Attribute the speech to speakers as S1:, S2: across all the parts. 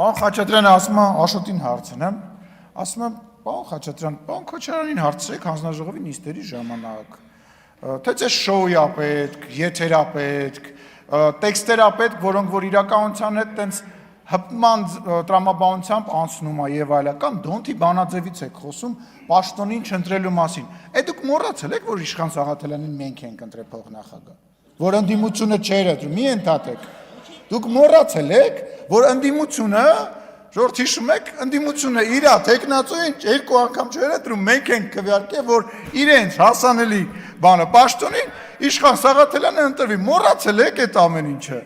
S1: Պարոն Խաչատրյանը ասում է Աշոտին հարցնեմ, ասում եմ, պարոն Խաչատրյան, պարոն Քոչարյանին հարցրեք հանձնաժողովի նիստերի ժամանակ, թե ձեզ շոու է պետք, եթեր է պետք, տեքստեր է պետք, որոնք որ իրականության հետ տենց հպման տրամաբանությամբ անցնում է եւ այլն, կամ դոնթի բանաձևից եք խոսում պաշտոնին չընտրելու մասին։ Դուք մոռացել եք, որ Իշխան Սաղաթելյանին մենք ենք ընտրել փոխնախագահ, որ ընդդիմությունը չէր ընտրում, մի ընդհատեք։ Դուք մոռացել եք, որ ընդդիմությունը, ժողովուրդ հիշում եք, ընդդիմությունը իր տեխնացուին երկու անգամ չէր ընտրում, մենք ենք քվեարկել, որ իրենց հասանելի բանը պաշտոնին Իշխան Սաղաթելյանը ընտրվի, մոռացել եք այդ ամեն ինչը։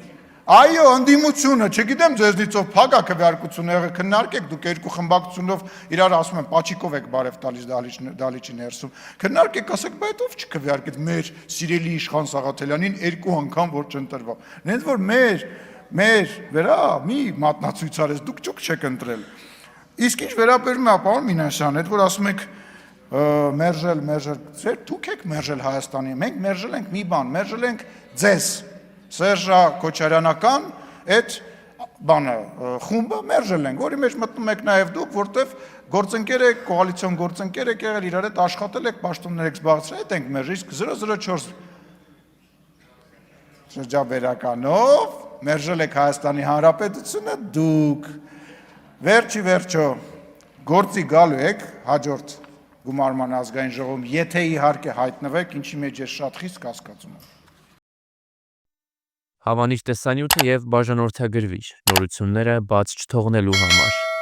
S1: Այո, ընդդիմությունը, չգիտեմ ձեզնից ով փակ է քվեարկությունը եղել, քննարկեք, դուք երկու խմբակցությունով իրար ասում են, պաչիկով եք բարև տալիս դալիճի ներսում, քննարկեք, ասեք, բայց ով չքվեարկեց մեր սիրելի Իշխան Սաղաթելյանին երկու անգամ որ չընտրվավ։ Նենց որ մեր վերա մի մատնացույց արես, դուք ճուկ չեք ընտրել։ Իսկ ինչ վերաբերում է պարոն Մինասյան, այդ որ ասում եք մերժել, դուք եք մերժել Հայաստանի, մենք մերժել ենք մի բան, մերժել ենք ձեզ, Սերժա Քոչարյանական այդ բանը խումբը մերժել ենք, որի մեջ մտնում եք նաև դուք, որտեվ գործընկեր եք, կոալիցիոն գործընկեր եք եղել, իրար հետ աշխատել եք, պաշտոններ եք զբաղեցրել, այդ ենք մերժել, իսկ 004 շրջաբերականով մերժել եք Հայաստանի Հանրապետությունը դուք, վերջի վերջո գործի գալու եք հաջորդ գումարման ազգային ժողովում, եթե իհարկե հայտնվեք, ինչի մեջ ես շատ խիստ կասկածում եմ։
S2: Հավանիր տեսանյութը և բաժանորդագրվիր նորությունները բաց չթողնելու համար։